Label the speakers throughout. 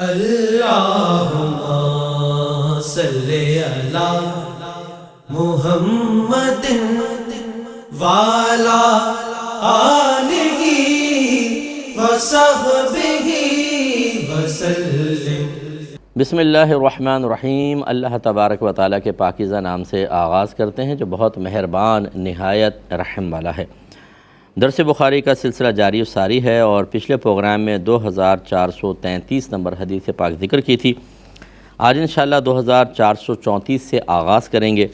Speaker 1: اللہم صلی علی محمد وعلی آلہ وصحبہ وسلم۔
Speaker 2: بسم اللہ الرحمن الرحیم۔ اللہ تبارک و تعالیٰ کے پاکیزہ نام سے آغاز کرتے ہیں جو بہت مہربان نہایت رحم والا ہے۔ درس بخاری کا سلسلہ جاری و ساری ہے اور پچھلے پروگرام میں 2433 نمبر حدیث پاک ذکر کی تھی۔ آج انشاءاللہ 2434 سے آغاز کریں گے۔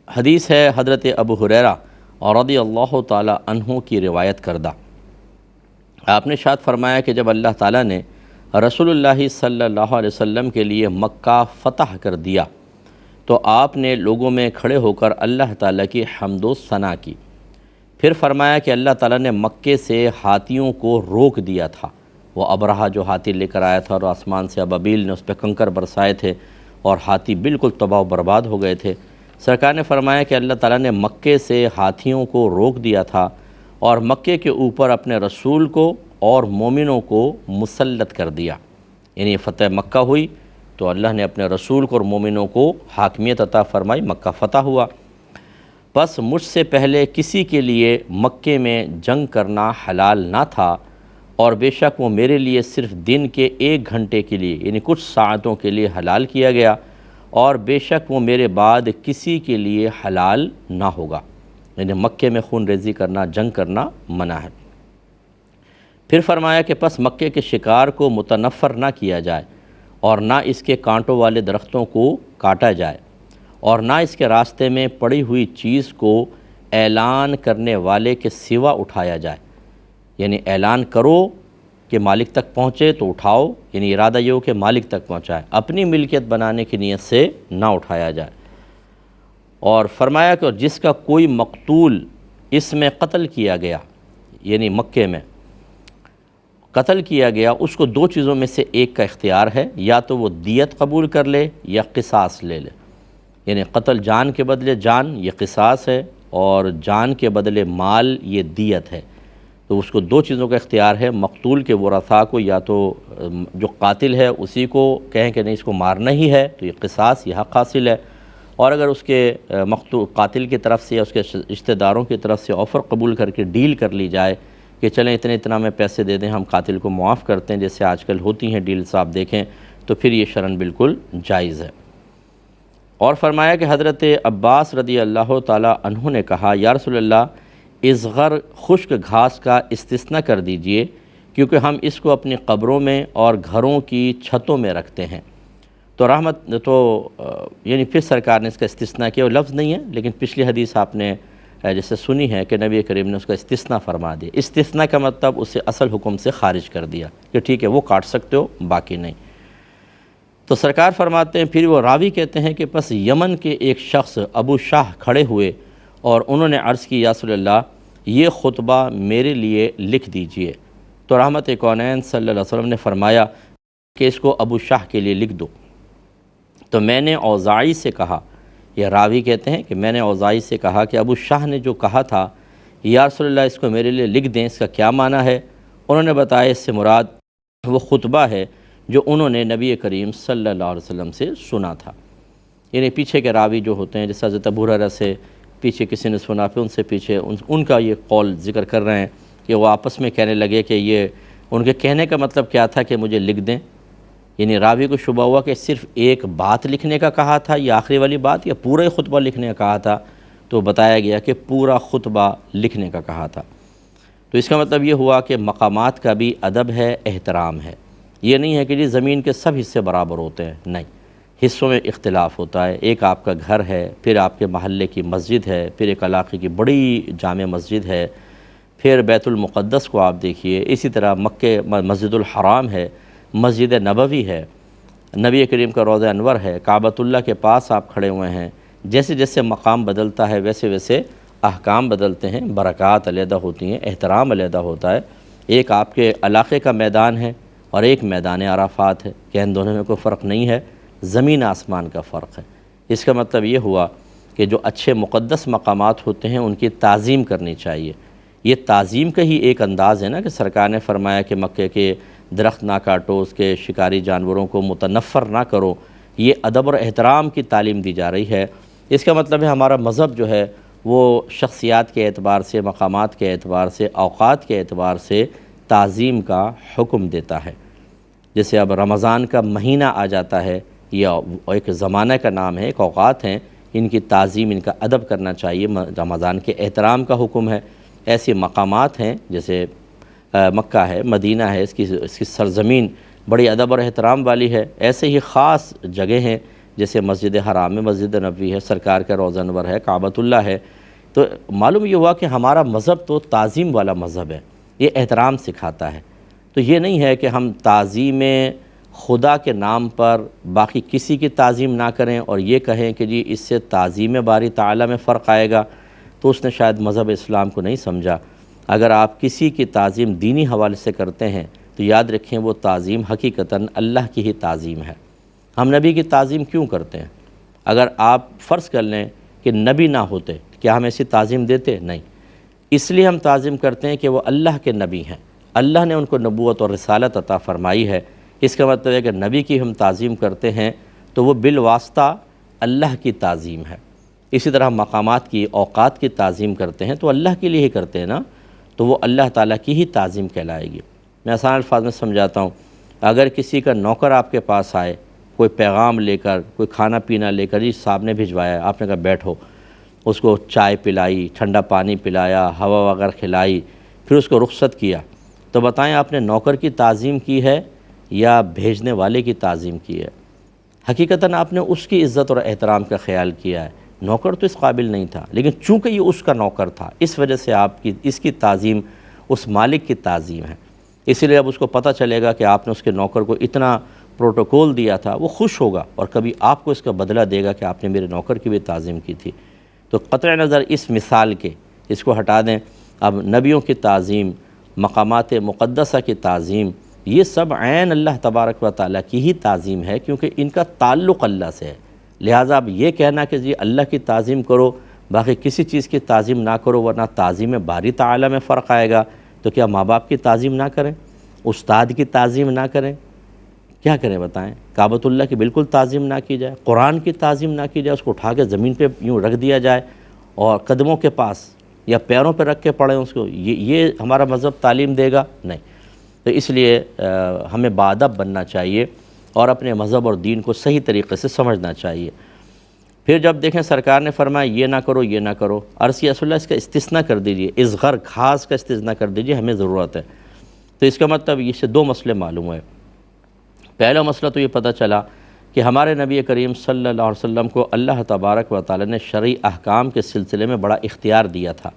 Speaker 2: حدیث ہے حضرت ابو ہریرہ رضی اللہ تعالی عنہ کی روایت کردہ۔ آپ نے ارشاد فرمایا کہ جب اللہ تعالیٰ نے رسول اللہ صلی اللہ علیہ وسلم کے لیے مکہ فتح کر دیا تو آپ نے لوگوں میں کھڑے ہو کر اللہ تعالیٰ کی حمد و ثنا کی۔ پھر فرمایا کہ اللہ تعالیٰ نے مکے سے ہاتھیوں کو روک دیا تھا۔ وہ ابرہہ جو ہاتھی لے کر آیا تھا اور آسمان سے ابابیل نے اس پہ کنکر برسائے تھے اور ہاتھی بالکل تباہ و برباد ہو گئے تھے۔ سرکار نے فرمایا کہ اللہ تعالیٰ نے مکے سے ہاتھیوں کو روک دیا تھا اور مکے کے اوپر اپنے رسول کو اور مومنوں کو مسلط کر دیا، یعنی فتح مکہ ہوئی تو اللہ نے اپنے رسول کو اور مومنوں کو حاکمیت عطا فرمائی، مکہ فتح ہوا۔ بس مجھ سے پہلے کسی کے لیے مکے میں جنگ کرنا حلال نہ تھا اور بے شک وہ میرے لیے صرف دن کے 1 گھنٹے کے لیے یعنی کچھ ساعتوں کے لیے حلال کیا گیا اور بے شک وہ میرے بعد کسی کے لیے حلال نہ ہوگا، یعنی مکے میں خون ریزی کرنا، جنگ کرنا منع ہے۔ پھر فرمایا کہ پس مکے کے شکار کو متنفر نہ کیا جائے اور نہ اس کے کانٹوں والے درختوں کو کاٹا جائے اور نہ اس کے راستے میں پڑی ہوئی چیز کو اعلان کرنے والے کے سوا اٹھایا جائے، یعنی اعلان کرو کہ مالک تک پہنچے تو اٹھاؤ، یعنی ارادہ یہ ہو کہ مالک تک پہنچائے، اپنی ملکیت بنانے کی نیت سے نہ اٹھایا جائے۔ اور فرمایا کہ جس کا کوئی مقتول اس میں قتل کیا گیا، یعنی مکے میں قتل کیا گیا، اس کو 2 چیزوں میں سے ایک کا اختیار ہے، یا تو وہ دیت قبول کر لے یا قصاص لے لے، یعنی قتل جان کے بدلے جان یہ قصاص ہے اور جان کے بدلے مال یہ دیت ہے۔ تو اس کو 2 چیزوں کا اختیار ہے، مقتول کے ورثاء کو یا تو جو قاتل ہے اسی کو کہیں کہ نہیں اس کو مارنا ہی ہے تو یہ قصاص یہ حق حاصل ہے، اور اگر اس کے قاتل کی طرف سے یا اس کے رشتہ داروں کی طرف سے آفر قبول کر کے ڈیل کر لی جائے کہ چلیں اتنا میں پیسے دے دیں ہم قاتل کو معاف کرتے ہیں، جیسے آج کل ہوتی ہیں ڈیلز آپ دیکھیں، تو پھر یہ شرعاً بالکل جائز ہے۔ اور فرمایا کہ حضرت عباس رضی اللہ تعالی عنہ نے کہا یا رسول اللہ اصغر خشک گھاس کا استثناء کر دیجئے کیونکہ ہم اس کو اپنی قبروں میں اور گھروں کی چھتوں میں رکھتے ہیں۔ تو یعنی پھر سرکار نے اس کا استثناء کیا، وہ لفظ نہیں ہے لیکن پچھلی حدیث آپ نے جیسے سنی ہے کہ نبی کریم نے اس کا استثناء فرما دیا۔ استثناء کا مطلب اسے اصل حکم سے خارج کر دیا کہ ٹھیک ہے وہ کاٹ سکتے ہو باقی نہیں۔ تو سرکار فرماتے ہیں پھر وہ راوی کہتے ہیں کہ پس یمن کے ایک شخص ابو شاہ کھڑے ہوئے اور انہوں نے عرض کی یا رسول اللہ یہ خطبہ میرے لیے لکھ دیجئے۔ تو رحمت کونین صلی اللہ علیہ وسلم نے فرمایا کہ اس کو ابو شاہ کے لیے لکھ دو۔ تو میں نے اوزاعی سے کہا، یہ راوی کہتے ہیں کہ میں نے اوزاعی سے کہا کہ ابو شاہ نے جو کہا تھا یا رسول اللہ اس کو میرے لیے لکھ دیں، اس کا کیا معنی ہے؟ انہوں نے بتایا اس سے مراد وہ خطبہ ہے جو انہوں نے نبی کریم صلی اللہ علیہ وسلم سے سنا تھا، یعنی پیچھے کے راوی جو ہوتے ہیں جیسے حضرت ابو ہریرہ سے پیچھے کسی نے سنا، پھر ان سے پیچھے ان کا یہ قول ذکر کر رہے ہیں کہ وہ آپس میں کہنے لگے کہ یہ ان کے کہنے کا مطلب کیا تھا کہ مجھے لکھ دیں، یعنی راوی کو شبہ ہوا کہ صرف ایک بات لکھنے کا کہا تھا یا آخری والی بات یا پورا ہی خطبہ لکھنے کا کہا تھا، تو بتایا گیا کہ پورا خطبہ لکھنے کا کہا تھا۔ تو اس کا مطلب یہ ہوا کہ مقامات کا بھی ادب ہے، احترام ہے، یہ نہیں ہے کہ جی زمین کے سب حصے برابر ہوتے ہیں، نہیں، حصوں میں اختلاف ہوتا ہے۔ ایک آپ کا گھر ہے، پھر آپ کے محلے کی مسجد ہے، پھر ایک علاقے کی بڑی جامع مسجد ہے، پھر بیت المقدس کو آپ دیکھیے، اسی طرح مکہ مسجد الحرام ہے، مسجد نبوی ہے، نبی کریم کا روضہ انور ہے، کعبۃ اللہ کے پاس آپ کھڑے ہوئے ہیں، جیسے جیسے مقام بدلتا ہے ویسے ویسے احکام بدلتے ہیں، برکات علیحدہ ہوتی ہیں، احترام علیحدہ ہوتا ہے۔ ایک آپ کے علاقے کا میدان ہے اور ایک میدان عرفات ہے کہ ان دونوں میں کوئی فرق نہیں ہے، زمین آسمان کا فرق ہے۔ اس کا مطلب یہ ہوا کہ جو اچھے مقدس مقامات ہوتے ہیں ان کی تعظیم کرنی چاہیے۔ یہ تعظیم کا ہی ایک انداز ہے نا کہ سرکار نے فرمایا کہ مکے کے درخت نہ کاٹو، اس کے شکاری جانوروں کو متنفر نہ کرو، یہ ادب اور احترام کی تعلیم دی جا رہی ہے۔ اس کا مطلب ہے ہمارا مذہب جو ہے وہ شخصیات کے اعتبار سے، مقامات کے اعتبار سے، اوقات کے اعتبار سے تعظیم کا حکم دیتا ہے۔ جیسے اب رمضان کا مہینہ آ جاتا ہے، یہ ایک زمانہ کا نام ہے، ایک اوقات ہیں، ان کی تعظیم، ان کا ادب کرنا چاہیے، رمضان کے احترام کا حکم ہے۔ ایسے مقامات ہیں جیسے مکہ ہے، مدینہ ہے، اس کی سرزمین بڑی ادب اور احترام والی ہے۔ ایسے ہی خاص جگہ ہیں جیسے مسجد حرام ہے، مسجد نبوی ہے، سرکار کا روضہ انور ہے، کعبۃ اللہ ہے۔ تو معلوم یہ ہوا کہ ہمارا مذہب تو تعظیم والا مذہب ہے، یہ احترام سکھاتا ہے۔ تو یہ نہیں ہے کہ ہم تعظیم خدا کے نام پر باقی کسی کی تعظیم نہ کریں اور یہ کہیں کہ جی اس سے تعظیم باری تعالیٰ میں فرق آئے گا، تو اس نے شاید مذہب اسلام کو نہیں سمجھا۔ اگر آپ کسی کی تعظیم دینی حوالے سے کرتے ہیں تو یاد رکھیں وہ تعظیم حقیقتاً اللہ کی ہی تعظیم ہے۔ ہم نبی کی تعظیم کیوں کرتے ہیں؟ اگر آپ فرض کر لیں کہ نبی نہ ہوتے کیا ہم ایسی تعظیم دیتے؟ نہیں۔ اس لیے ہم تعظیم کرتے ہیں کہ وہ اللہ کے نبی ہیں، اللہ نے ان کو نبوت اور رسالت عطا فرمائی ہے۔ اس کا مطلب ہے کہ نبی کی ہم تعظیم کرتے ہیں تو وہ بالواسطہ اللہ کی تعظیم ہے۔ اسی طرح ہم مقامات کی، اوقات کی تعظیم کرتے ہیں تو اللہ کے لیے ہی کرتے ہیں نا، تو وہ اللہ تعالیٰ کی ہی تعظیم کہلائے گی۔ میں آسان الفاظ میں سمجھاتا ہوں، اگر کسی کا نوکر آپ کے پاس آئے کوئی پیغام لے کر، کوئی کھانا پینا لے کر، جی صاحب نے بھجوایا، آپ نے کہا بیٹھو، اس کو چائے پلائی، ٹھنڈا پانی پلایا، ہوا وغیرہ کھلائی، پھر اس کو رخصت کیا، تو بتائیں آپ نے نوکر کی تعظیم کی ہے یا بھیجنے والے کی تعظیم کی ہے؟ حقیقتاً آپ نے اس کی عزت اور احترام کا خیال کیا ہے۔ نوکر تو اس قابل نہیں تھا، لیکن چونکہ یہ اس کا نوکر تھا، اس وجہ سے اس کی تعظیم اس مالک کی تعظیم ہے۔ اسی لیے اب اس کو پتہ چلے گا کہ آپ نے اس کے نوکر کو اتنا پروٹوکول دیا تھا، وہ خوش ہوگا اور کبھی آپ کو اس کا بدلہ دے گا کہ آپ نے میرے نوکر کی بھی تعظیم کی تھی۔ تو قطع نظر اس مثال کے، اس کو ہٹا دیں، اب نبیوں کی تعظیم، مقامات مقدسہ کی تعظیم، یہ سب عین اللہ تبارک و تعالیٰ کی ہی تعظیم ہے، کیونکہ ان کا تعلق اللہ سے ہے۔ لہٰذا اب یہ کہنا کہ جی اللہ کی تعظیم کرو، باقی کسی چیز کی تعظیم نہ کرو ورنہ تعظیم باری تعالیٰ میں فرق آئے گا، تو کیا ماں باپ کی تعظیم نہ کریں، استاد کی تعظیم نہ کریں، کیا کریں بتائیں؟ کعبۃ اللہ کی بالکل تعظیم نہ کی جائے، قرآن کی تعظیم نہ کی جائے، اس کو اٹھا کے زمین پہ یوں رکھ دیا جائے اور قدموں کے پاس یا پیروں پہ رکھ کے پڑھیں اس کو، یہ ہمارا مذہب تعلیم دے گا؟ نہیں۔ تو اس لیے ہمیں باادب بننا چاہیے اور اپنے مذہب اور دین کو صحیح طریقے سے سمجھنا چاہیے۔ پھر جب دیکھیں سرکار نے فرمایا یہ نہ کرو، یہ نہ کرو، عرض یا رسول اللہ اس کا استثناء کر دیجئے، اصغر خاص کا استثناء کر دیجئے، ہمیں ضرورت ہے۔ تو اس کا مطلب اس سے دو مسئلے معلوم ہوئے۔ پہلا مسئلہ تو یہ پتہ چلا کہ ہمارے نبی کریم صلی اللہ علیہ وسلم کو اللہ تبارک و تعالی نے شرعی احکام کے سلسلے میں بڑا اختیار دیا تھا،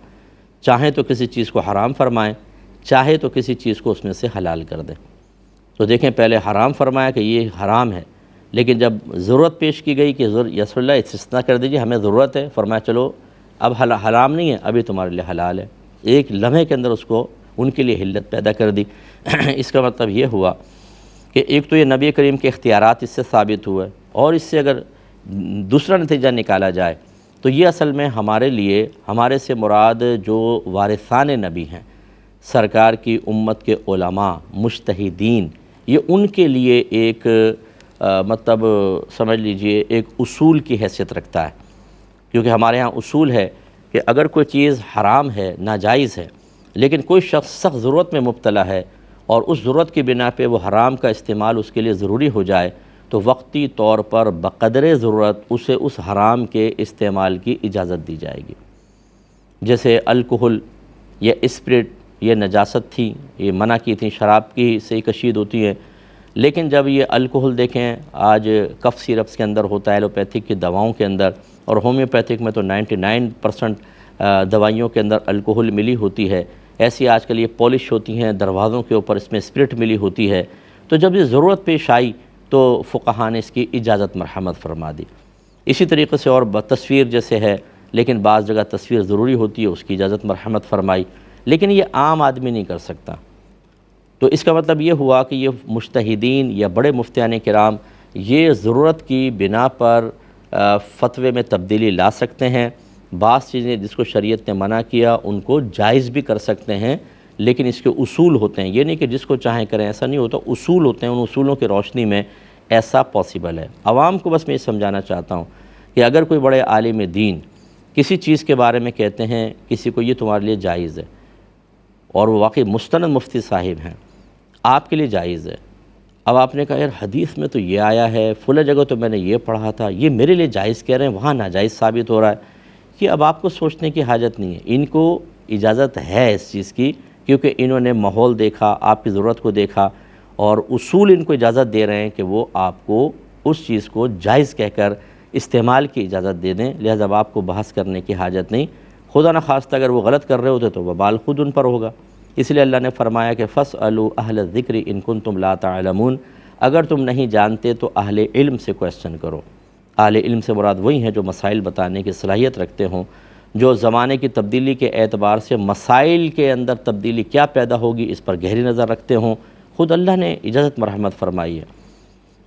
Speaker 2: چاہیں تو کسی چیز کو حرام فرمائیں، چاہے تو کسی چیز کو اس میں سے حلال کر دیں۔ تو دیکھیں پہلے حرام فرمایا کہ یہ حرام ہے، لیکن جب ضرورت پیش کی گئی کہ یا رسول اللہ استثناء کر دیجیے، ہمیں ضرورت ہے، فرمایا چلو اب حرام نہیں ہے، ابھی تمہارے لیے حلال ہے۔ ایک لمحے کے اندر اس کو ان کے لیے حلت پیدا کر دی۔ اس کا مطلب یہ ہوا کہ ایک تو یہ نبی کریم کے اختیارات اس سے ثابت ہوئے، اور اس سے اگر دوسرا نتیجہ نکالا جائے تو یہ اصل میں ہمارے لیے، ہمارے سے مراد جو وارثان نبی ہیں، سرکار کی امت کے علماء، مجتہدین، یہ ان کے لیے ایک مطلب سمجھ لیجئے ایک اصول کی حیثیت رکھتا ہے، کیونکہ ہمارے ہاں اصول ہے کہ اگر کوئی چیز حرام ہے، ناجائز ہے، لیکن کوئی شخص سخت ضرورت میں مبتلا ہے اور اس ضرورت کی بنا پہ وہ حرام کا استعمال اس کے لیے ضروری ہو جائے، تو وقتی طور پر بقدر ضرورت اسے اس حرام کے استعمال کی اجازت دی جائے گی۔ جیسے الکحل یا اسپرٹ، یہ نجاست تھی، یہ منع کی تھی، شراب کی سے کشید ہوتی ہے، لیکن جب یہ الکحل دیکھیں آج کف سیرپس کے اندر ہوتا ہے، ایلوپیتھک کی دواؤں کے اندر، اور ہومیوپیتھک میں تو 99% دوائیوں کے اندر الکحل ملی ہوتی ہے، ایسی آج کل یہ پالش ہوتی ہیں دروازوں کے اوپر، اس میں اسپرٹ ملی ہوتی ہے، تو جب یہ ضرورت پیش آئی تو فقہاء نے اس کی اجازت مرحمت فرما دی۔ اسی طریقے سے اور تصویر جیسے ہے، لیکن بعض جگہ تصویر ضروری ہوتی ہے، اس کی اجازت مرحمت فرمائی، لیکن یہ عام آدمی نہیں کر سکتا۔ تو اس کا مطلب یہ ہوا کہ یہ مجتہدین یا بڑے مفتیان کرام یہ ضرورت کی بنا پر فتوے میں تبدیلی لا سکتے ہیں، بعض چیزیں جس کو شریعت نے منع کیا ان کو جائز بھی کر سکتے ہیں، لیکن اس کے اصول ہوتے ہیں، یہ نہیں کہ جس کو چاہیں کریں، ایسا نہیں ہوتا، اصول ہوتے ہیں، ان اصولوں کی روشنی میں ایسا پاسبل ہے۔ عوام کو بس میں یہ سمجھانا چاہتا ہوں کہ اگر کوئی بڑے عالم دین کسی چیز کے بارے میں کہتے ہیں کسی کو یہ تمہارے لیے جائز ہے، اور وہ واقعی مستند مفتی صاحب ہیں، آپ کے لیے جائز ہے، اب آپ نے کہا یار حدیث میں تو یہ آیا ہے، فلاں جگہ تو میں نے یہ پڑھا تھا، یہ میرے لیے جائز کہہ رہے ہیں، وہاں ناجائز ثابت ہو رہا ہے، کہ اب آپ کو سوچنے کی حاجت نہیں ہے، ان کو اجازت ہے اس چیز کی، کیونکہ انہوں نے ماحول دیکھا، آپ کی ضرورت کو دیکھا، اور اصول ان کو اجازت دے رہے ہیں کہ وہ آپ کو اس چیز کو جائز کہہ کر استعمال کی اجازت دے دیں، لہذا اب آپ کو بحث کرنے کی حاجت نہیں۔ خدا نخواستہ اگر وہ غلط کر رہے ہوتے تو وبال خود ان پر ہوگا، اس لیے اللہ نے فرمایا کہ فَاسْأَلُوا أَهْلَ الذِّكْرِ إِن كُنتُمْ لَا تَعْلَمُونَ، اگر تم نہیں جانتے تو اہل علم سے کویسچن کرو۔ اہل علم سے مراد وہی ہیں جو مسائل بتانے کی صلاحیت رکھتے ہوں، جو زمانے کی تبدیلی کے اعتبار سے مسائل کے اندر تبدیلی کیا پیدا ہوگی اس پر گہری نظر رکھتے ہوں۔ خود اللہ نے اجازت مرحمت فرمائی ہے،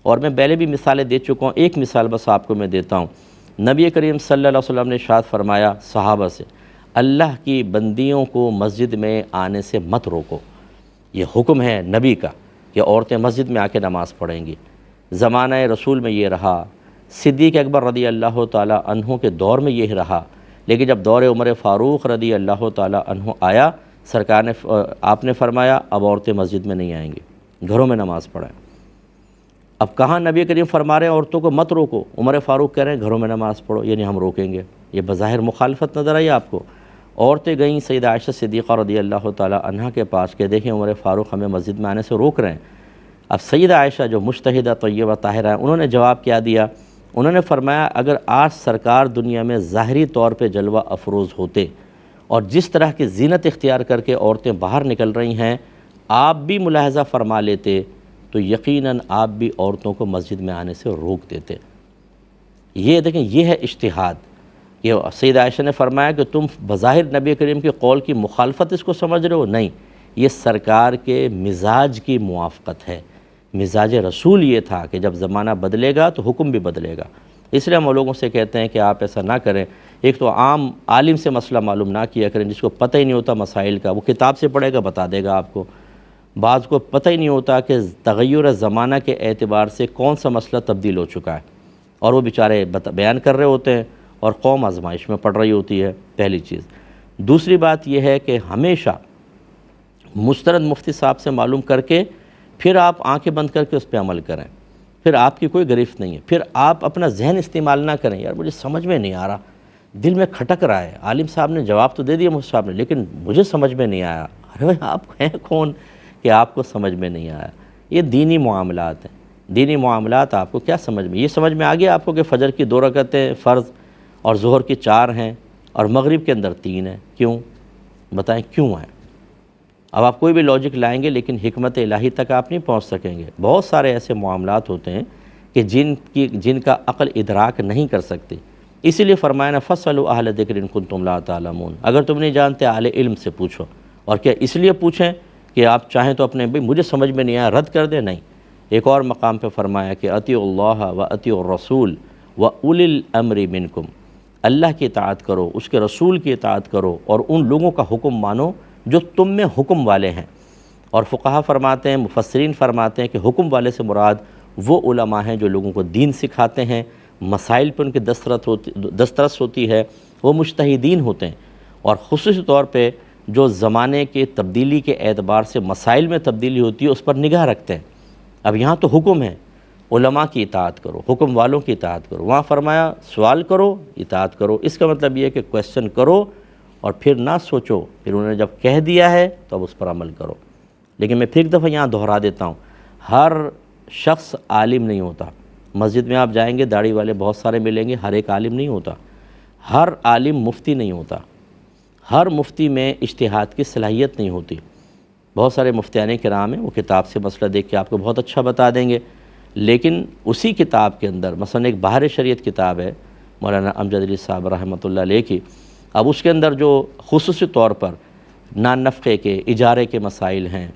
Speaker 2: اور میں پہلے بھی مثالیں دے چکا ہوں، ایک مثال بس آپ کو میں دیتا ہوں۔ نبی کریم صلی اللہ علیہ وسلم نے ارشاد فرمایا صحابہ سے، اللہ کی بندیوں کو مسجد میں آنے سے مت روکو، یہ حکم ہے نبی کا کہ عورتیں مسجد میں آ کے نماز پڑھیں گی۔ زمانہ رسول میں یہ رہا، صدیق اکبر رضی اللہ تعالی عنہ کے دور میں یہ رہا، لیکن جب دور عمر فاروق رضی اللہ تعالی عنہ آیا، سرکار نے آپ نے فرمایا اب عورتیں مسجد میں نہیں آئیں گی، گھروں میں نماز پڑھیں۔ اب کہاں نبی کریم فرما رہے ہیں عورتوں کو مت روکو، عمر فاروق کہہ رہے ہیں گھروں میں نماز پڑھو، یعنی ہم روکیں گے، یہ بظاہر مخالفت نظر آئی آپ کو۔ عورتیں گئیں سیدہ عائشہ صدیقہ رضی اللہ تعالی عنہ کے پاس کہ دیکھیں عمر فاروق ہمیں مسجد میں آنے سے روک رہے ہیں۔ اب سیدہ عائشہ جو مجتہدہ طیبہ طاہرہ ہیں، انہوں نے جواب کیا دیا؟ انہوں نے فرمایا اگر آج سرکار دنیا میں ظاہری طور پہ جلوہ افروز ہوتے اور جس طرح کی زینت اختیار کر کے عورتیں باہر نکل رہی ہیں آپ بھی ملاحظہ فرما لیتے تو یقیناً آپ بھی عورتوں کو مسجد میں آنے سے روک دیتے۔ یہ دیکھیں یہ ہے اجتہاد۔ یہ سیدہ عائشہ نے فرمایا کہ تم بظاہر نبی کریم کے قول کی مخالفت اس کو سمجھ رہے ہو، نہیں، یہ سرکار کے مزاج کی موافقت ہے۔ مزاج رسول یہ تھا کہ جب زمانہ بدلے گا تو حکم بھی بدلے گا، اس لیے ہم لوگوں سے کہتے ہیں کہ آپ ایسا نہ کریں۔ ایک تو عام عالم سے مسئلہ معلوم نہ کیا کریں جس کو پتہ ہی نہیں ہوتا مسائل کا، وہ کتاب سے پڑھے گا بتا دے گا آپ کو۔ بعض کو پتہ ہی نہیں ہوتا کہ تغیر زمانہ کے اعتبار سے کون سا مسئلہ تبدیل ہو چکا ہے، اور وہ بیچارے بیان کر رہے ہوتے ہیں اور قوم آزمائش میں پڑ رہی ہوتی ہے، پہلی چیز۔ دوسری بات یہ ہے کہ ہمیشہ مستند مفتی صاحب سے معلوم کر کے پھر آپ آنکھیں بند کر کے اس پہ عمل کریں، پھر آپ کی کوئی گرفت نہیں ہے، پھر آپ اپنا ذہن استعمال نہ کریں، یار مجھے سمجھ میں نہیں آ رہا، دل میں کھٹک رہا ہے، عالم صاحب نے جواب تو دے دیا مفتی صاحب نے لیکن مجھے سمجھ میں نہیں آیا۔ ارے بھائی آپ ہیں کون کہ آپ کو سمجھ میں نہیں آیا؟ یہ دینی معاملات ہیں، دینی معاملات آپ کو کیا سمجھ میں؟ یہ سمجھ میں آ گیا آپ کو کہ فجر کی 2 رکعتیں فرض اور ظہر کی 4 ہیں اور مغرب کے اندر 3 ہیں، کیوں؟ بتائیں کیوں ہیں؟ اب آپ کوئی بھی لاجک لائیں گے لیکن حکمت الہی تک آپ نہیں پہنچ سکیں گے۔ بہت سارے ایسے معاملات ہوتے ہیں کہ جن کا عقل ادراک نہیں کر سکتی، اسی لیے فرمایا نا فَاسْأَلُوا أَهْلَ الذِّكْرِ إِن كُنتُمْ لَا تَعْلَمُونَ، اگر تم نہیں جانتے اہل علم سے پوچھو۔ اور کیا اس لیے پوچھیں کہ آپ چاہیں تو اپنے بھئی مجھے سمجھ میں نہیں آیا رد کر دیں؟ نہیں۔ ایک اور مقام پہ فرمایا کہ اطیعوا اللہ واطیعوا الرسول واولی الامر منکم، اللہ کی اطاعت کرو، اس کے رسول کی اطاعت کرو اور ان لوگوں کا حکم مانو جو تم میں حکم والے ہیں۔ اور فقہا فرماتے ہیں، مفسرین فرماتے ہیں کہ حکم والے سے مراد وہ علماء ہیں جو لوگوں کو دین سکھاتے ہیں، مسائل پہ ان کی دسترس ہوتی ہے، وہ مجتہدین ہوتے ہیں، اور خصوصی طور پہ جو زمانے کے تبدیلی کے اعتبار سے مسائل میں تبدیلی ہوتی ہے اس پر نگاہ رکھتے ہیں۔ اب یہاں تو حکم ہے علماء کی اطاعت کرو، حکم والوں کی اطاعت کرو، وہاں فرمایا سوال کرو اطاعت کرو، اس کا مطلب یہ ہے کہ کویسچن کرو اور پھر نہ سوچو، پھر انہوں نے جب کہہ دیا ہے تو اب اس پر عمل کرو۔ لیکن میں پھر ایک دفعہ یہاں دہرا دیتا ہوں، ہر شخص عالم نہیں ہوتا۔ مسجد میں آپ جائیں گے داڑھی والے بہت سارے ملیں گے، ہر ایک عالم نہیں ہوتا۔ ہر عالم مفتی نہیں ہوتا، ہر مفتی میں اجتہاد کی صلاحیت نہیں ہوتی۔ بہت سارے مفتیان کرام ہیں وہ کتاب سے مسئلہ دیکھ کے آپ کو بہت اچھا بتا دیں گے، لیکن اسی کتاب کے اندر مثلا ایک بہار شریعت کتاب ہے مولانا امجد علی صاحب رحمۃ اللہ علیہ کی، اب اس کے اندر جو خصوصی طور پر نان نفقے کے اجارے کے مسائل ہیں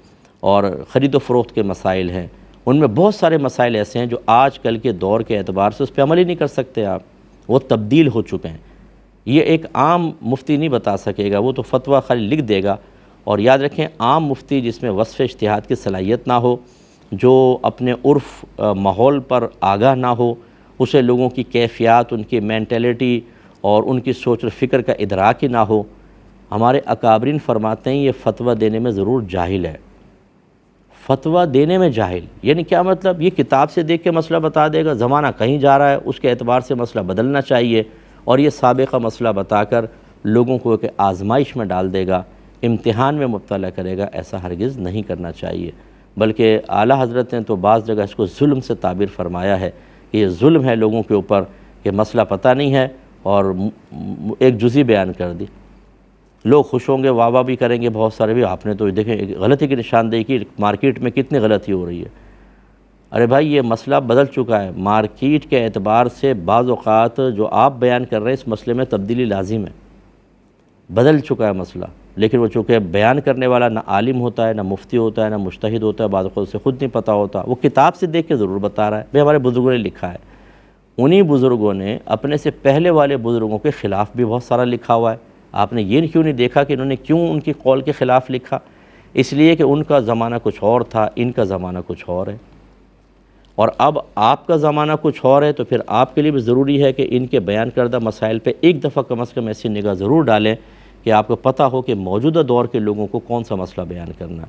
Speaker 2: اور خرید و فروخت کے مسائل ہیں، ان میں بہت سارے مسائل ایسے ہیں جو آج کل کے دور کے اعتبار سے اس پہ عمل ہی نہیں کر سکتے آپ، وہ تبدیل ہو چکے ہیں۔ یہ ایک عام مفتی نہیں بتا سکے گا، وہ تو فتویٰ خالی لکھ دے گا اور یاد رکھیں عام مفتی جس میں وصف اجتہاد کی صلاحیت نہ ہو، جو اپنے عرف ماحول پر آگاہ نہ ہو، اسے لوگوں کی کیفیات، ان کی مینٹلٹی اور ان کی سوچ و فکر کا ادراک ہی نہ ہو، ہمارے اکابرین فرماتے ہیں یہ فتویٰ دینے میں ضرور جاہل ہے۔ فتویٰ دینے میں جاہل یعنی کیا مطلب؟ یہ کتاب سے دیکھ کے مسئلہ بتا دے گا، زمانہ کہیں جا رہا ہے، اس کے اعتبار سے مسئلہ بدلنا چاہیے، اور یہ سابقہ مسئلہ بتا کر لوگوں کو ایک آزمائش میں ڈال دے گا، امتحان میں مبتلا کرے گا۔ ایسا ہرگز نہیں کرنا چاہیے، بلکہ اعلیٰ حضرت نے تو بعض جگہ اس کو ظلم سے تعبیر فرمایا ہے کہ یہ ظلم ہے لوگوں کے اوپر کہ مسئلہ پتہ نہیں ہے اور ایک جزی بیان کر دی۔ لوگ خوش ہوں گے، واہ واہ بھی کریں گے، بہت سارے بھی آپ نے تو دیکھیں غلطی کی نشاندہی کی، مارکیٹ میں کتنی غلطی ہو رہی ہے۔ ارے بھائی یہ مسئلہ بدل چکا ہے، مارکیٹ کے اعتبار سے بعض اوقات جو آپ بیان کر رہے ہیں اس مسئلے میں تبدیلی لازم ہے، بدل چکا ہے مسئلہ، لیکن وہ چونکہ بیان کرنے والا نہ عالم ہوتا ہے، نہ مفتی ہوتا ہے، نہ مجتہد ہوتا ہے، بعض اوقات اسے خود نہیں پتہ ہوتا، وہ کتاب سے دیکھ کے ضرور بتا رہا ہے۔ بھئی ہمارے بزرگوں نے لکھا ہے، انہی بزرگوں نے اپنے سے پہلے والے بزرگوں کے خلاف بھی بہت سارا لکھا ہوا ہے۔ آپ نے یہ کیوں نہیں دیکھا کہ انہوں نے کیوں ان کی قول کے خلاف لکھا؟ اس لیے کہ ان کا زمانہ کچھ اور تھا، ان کا زمانہ کچھ اور ہے، اور اب آپ کا زمانہ کچھ اور ہے، تو پھر آپ کے لیے بھی ضروری ہے کہ ان کے بیان کردہ مسائل پہ ایک دفعہ کم از کم ایسی نگاہ ضرور ڈالیں کہ آپ کو پتہ ہو کہ موجودہ دور کے لوگوں کو کون سا مسئلہ بیان کرنا ہے۔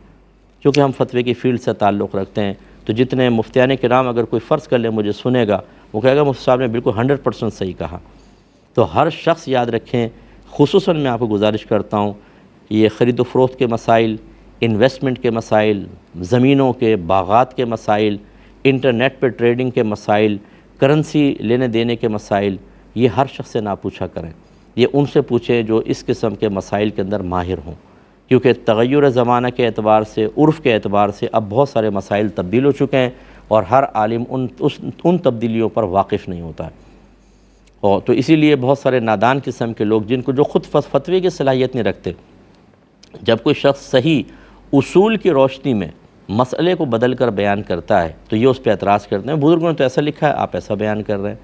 Speaker 2: چونکہ ہم فتوے کی فیلڈ سے تعلق رکھتے ہیں، تو جتنے مفتیان کرام اگر کوئی فرض کر لے مجھے سنے گا، وہ کہے گا مفتی صاحب نے بالکل 100% صحیح کہا۔ تو ہر شخص یاد رکھیں، خصوصاً میں آپ کو گزارش کرتا ہوں، یہ خرید و فروخت کے مسائل، انویسٹمنٹ کے مسائل، زمینوں کے، باغات کے مسائل، انٹرنیٹ پہ ٹریڈنگ کے مسائل، کرنسی لینے دینے کے مسائل، یہ ہر شخص سے نہ پوچھا کریں، یہ ان سے پوچھیں جو اس قسم کے مسائل کے اندر ماہر ہوں، کیونکہ تغیر زمانہ کے اعتبار سے، عرف کے اعتبار سے اب بہت سارے مسائل تبدیل ہو چکے ہیں، اور ہر عالم ان تبدیلیوں پر واقف نہیں ہوتا ہے۔ اور تو اسی لیے بہت سارے نادان قسم کے لوگ جن کو جو خود فتوے کی صلاحیت نہیں رکھتے، جب کوئی شخص صحیح اصول کی روشنی میں مسئلے کو بدل کر بیان کرتا ہے تو یہ اس پہ اعتراض کرتے ہیں، بزرگوں نے تو ایسا لکھا ہے، آپ ایسا بیان کر رہے ہیں۔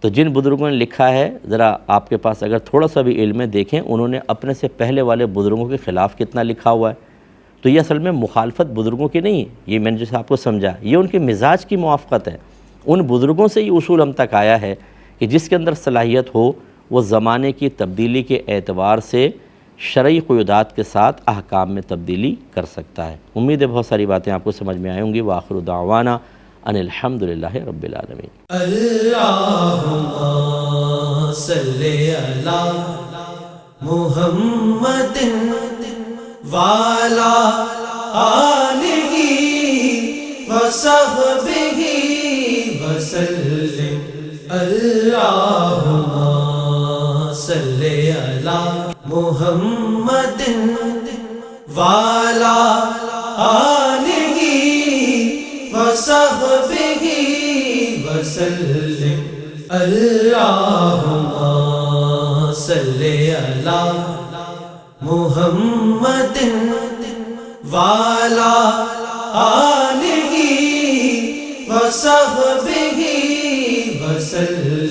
Speaker 2: تو جن بزرگوں نے لکھا ہے، ذرا آپ کے پاس اگر تھوڑا سا بھی علم ہے، دیکھیں انہوں نے اپنے سے پہلے والے بزرگوں کے خلاف کتنا لکھا ہوا ہے۔ تو یہ اصل میں مخالفت بزرگوں کی نہیں، یہ میں نے جیسے آپ کو سمجھا، یہ ان کے مزاج کی موافقت ہے۔ ان بزرگوں سے یہ اصول ہم تک آیا ہے کہ جس کے اندر صلاحیت ہو وہ زمانے کی تبدیلی کے اعتبار سے شرعی قیودات کے ساتھ احکام میں تبدیلی کر سکتا ہے۔ امید ہے بہت ساری باتیں آپ کو سمجھ میں آئیں ہوں گی۔ وآخر دعوانا ان الحمدللہ رب العالمین۔
Speaker 1: اللہم صلی علی محمد وعلی آلہ وصحبہ وسلم۔ اللہم صلی علی محمد وعلی آلہ وصحبہ وسلم۔ اللہم صلی علی محمد وعلی آلہ وصحبہ وسلم۔